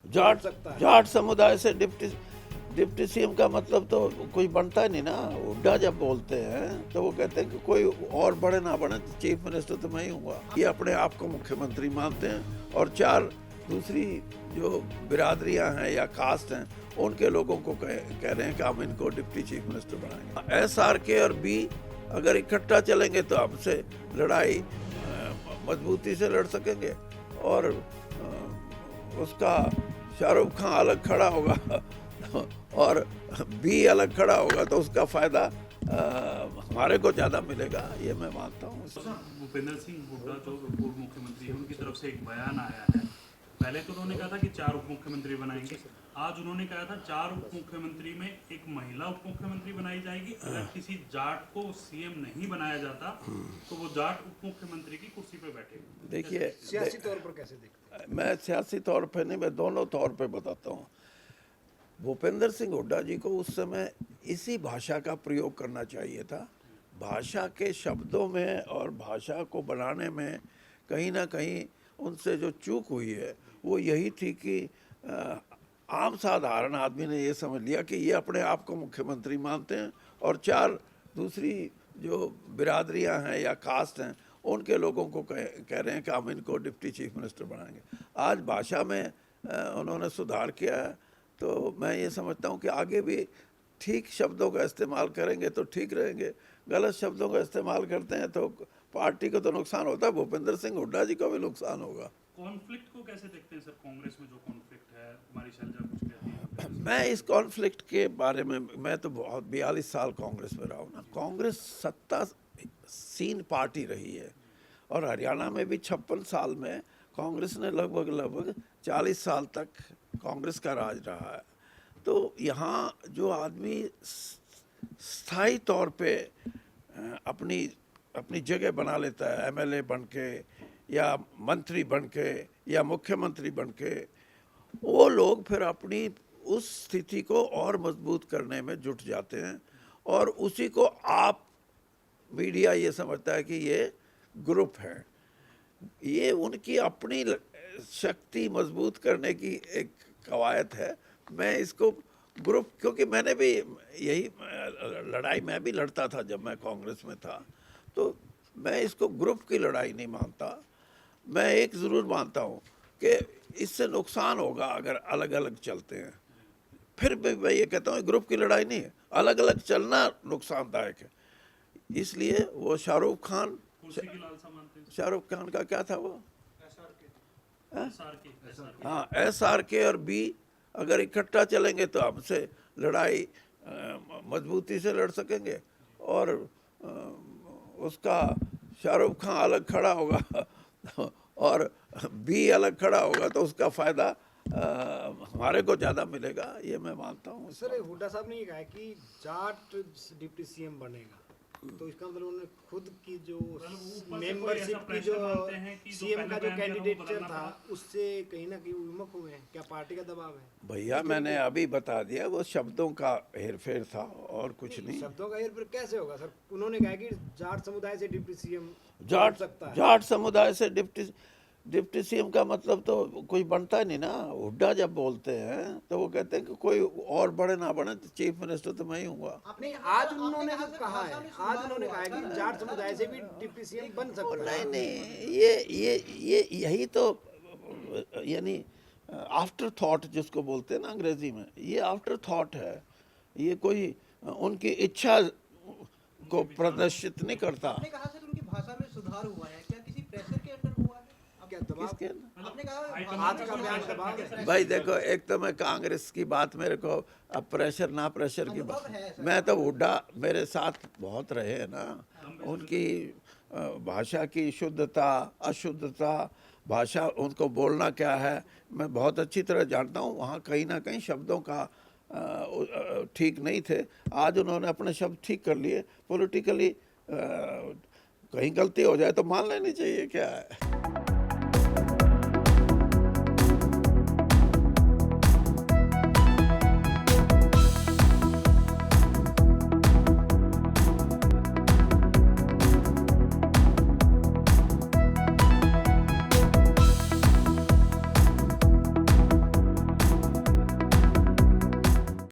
जाट जाट समुदाय से deputy CM का मतलब तो कोई बनता ही नहीं ना। हुड्डा जब बोलते हैं तो वो कहते हैं कि कोई और बड़े ना बने, चीफ मिनिस्टर तो मैं ही हूँगा। ये अपने आप को मुख्यमंत्री मानते हैं और चार दूसरी जो बिरादरियां हैं या कास्ट हैं उनके लोगों को कह रहे हैं कि हम इनको डिप्टी चीफ मिनिस्टर बनाएंगे। SRK और B अगर इकट्ठा चलेंगे तो हमसे लड़ाई मजबूती से लड़ सकेंगे और उसका शाहरुख खान अलग खड़ा होगा और B अलग खड़ा होगा तो उसका फायदा हमारे को ज्यादा मिलेगा, ये मैं मानता हूँ। भूपेंद्र सिंह हुड्डा जो पूर्व मुख्यमंत्री है उनकी तरफ से एक बयान आया है। पहले तो उन्होंने कहा था कि 4 उप मुख्यमंत्री बनाएंगे, आज उन्होंने कहा था 4 उप मुख्यमंत्री में एक महिला उप मुख्यमंत्री बनाई जाएगी। अगर किसी जाट को सीएम नहीं बनाया जाता तो वो जाट उप मुख्यमंत्री की कुर्सी पे बैठेगा। देखिए सियासी तौर पर कैसे देखते हैं? मैं सियासी तौर पे नहीं, मैं दोनों तौर पे बताता हूँ। भूपेंद्र सिंह हुड्डा जी को उस समय इसी भाषा का प्रयोग करना चाहिए था। भाषा के शब्दों में और भाषा को बनाने में कहीं ना कहीं उनसे जो चूक हुई है वो यही थी कि आम साधारण आदमी ने ये समझ लिया कि ये अपने आप को मुख्यमंत्री मानते हैं और चार दूसरी जो बिरादरियां हैं या कास्ट हैं उनके लोगों को कह रहे हैं कि हम इनको डिप्टी चीफ मिनिस्टर बनाएंगे। आज भाषा में उन्होंने सुधार किया है, तो मैं ये समझता हूँ कि आगे भी ठीक शब्दों का इस्तेमाल करेंगे तो ठीक रहेंगे, गलत शब्दों का इस्तेमाल करते हैं तो पार्टी को तो नुकसान होता है, भूपेंद्र सिंह हुड्डा जी को भी नुकसान होगा। कॉन्फ्लिक्ट को कैसे देखते हैं सर? कांग्रेस में जो कॉन्फ्लिक्ट है, हमारी शैलजा कुछ कहती है। मैं इस कॉन्फ्लिक्ट के बारे में, मैं तो बहुत 42 साल कांग्रेस में रहा हूँ ना। कांग्रेस सत्तासीन पार्टी रही है और हरियाणा में भी 56 साल में कांग्रेस ने लगभग 40 साल तक कांग्रेस का राज रहा है। तो यहाँ जो आदमी स्थायी तौर पे अपनी जगह बना लेता है, MLA बन के या मंत्री बन के या मुख्यमंत्री बन के, वो लोग फिर अपनी उस स्थिति को और मजबूत करने में जुट जाते हैं और उसी को आप मीडिया ये समझता है कि ये ग्रुप है। ये उनकी अपनी शक्ति मजबूत करने की एक कवायद है। मैं इसको ग्रुप, क्योंकि मैंने भी यही लड़ाई मैं भी लड़ता था जब मैं कांग्रेस में था, तो मैं इसको ग्रुप की लड़ाई नहीं मानता। मैं एक ज़रूर मानता हूँ कि इससे नुकसान होगा अगर अलग अलग चलते हैं। फिर भी मैं ये कहता हूँ ग्रुप की लड़ाई नहीं है, अलग अलग चलना नुकसानदायक है। इसलिए वो शाहरुख खान का क्या था वो, हाँ SRK और B अगर इकट्ठा चलेंगे तो हमसे लड़ाई मजबूती से लड़ सकेंगे और उसका शाहरुख खान अलग खड़ा होगा और B अलग खड़ा होगा तो उसका फायदा हमारे को ज्यादा मिलेगा, ये मैं मानता हूँ। सर हुड्डा साहब ने ये कहा है कि जाट डिप्टी सीएम बनेगा, तो इसका मतलब उन्होंने खुद की जो मेंबरशिप की जो सीएम का जो कैंडिडेट था उससे कहीं ना कहीं विमुख हुए हैं। क्या पार्टी का दबाव है? भैया मैंने अभी बता दिया, वो शब्दों का हेरफेर था और कुछ नहीं। शब्दों का हेरफेर कैसे होगा सर? उन्होंने कहा कि जाट समुदाय से डिप्टी सीएम जाट समुदाय से डिप्टी सीएम का मतलब तो कोई बनता ही नहीं ना। हुड्डा जब बोलते हैं तो वो कहते हैं कि कोई और बड़े ना बने, चीफ मिनिस्टर तो मैं ही हूँगा। नहीं, आज उन्होंने जो कहा है, आज उन्होंने कहा है कि जाट समुदाय से भी डिप्टी सीएम बन सकता है। नहीं, ये यही तो यानी आफ्टर थॉट जिसको बोलते हैं ना अंग्रेजी में, ये आफ्टर थॉट है। ये कोई उनकी इच्छा को प्रदर्शित नहीं करता। आपने कहा सर उनकी भाषा में सुधार हुआ है, क्या किसी प्रेशर के अंदर हुआ है? क्या दबाव? किसके अंदर? आपने कहा आज का बयान दबाव है। भाई देखो, एक तो मैं कांग्रेस की बात, मेरे को अब प्रेशर ना प्रेशर की बात, मैं तो हुड्डा मेरे साथ बहुत रहे हैं ना। उनकी भाषा की शुद्धता अशुद्धता, भाषा उनको बोलना क्या है मैं बहुत अच्छी तरह जानता हूँ। वहाँ कहीं ना कहीं शब्दों का ठीक नहीं थे, आज उन्होंने अपने शब्द ठीक कर लिए। पॉलिटिकली कहीं गलती हो जाए तो मान लेनी चाहिए, क्या है।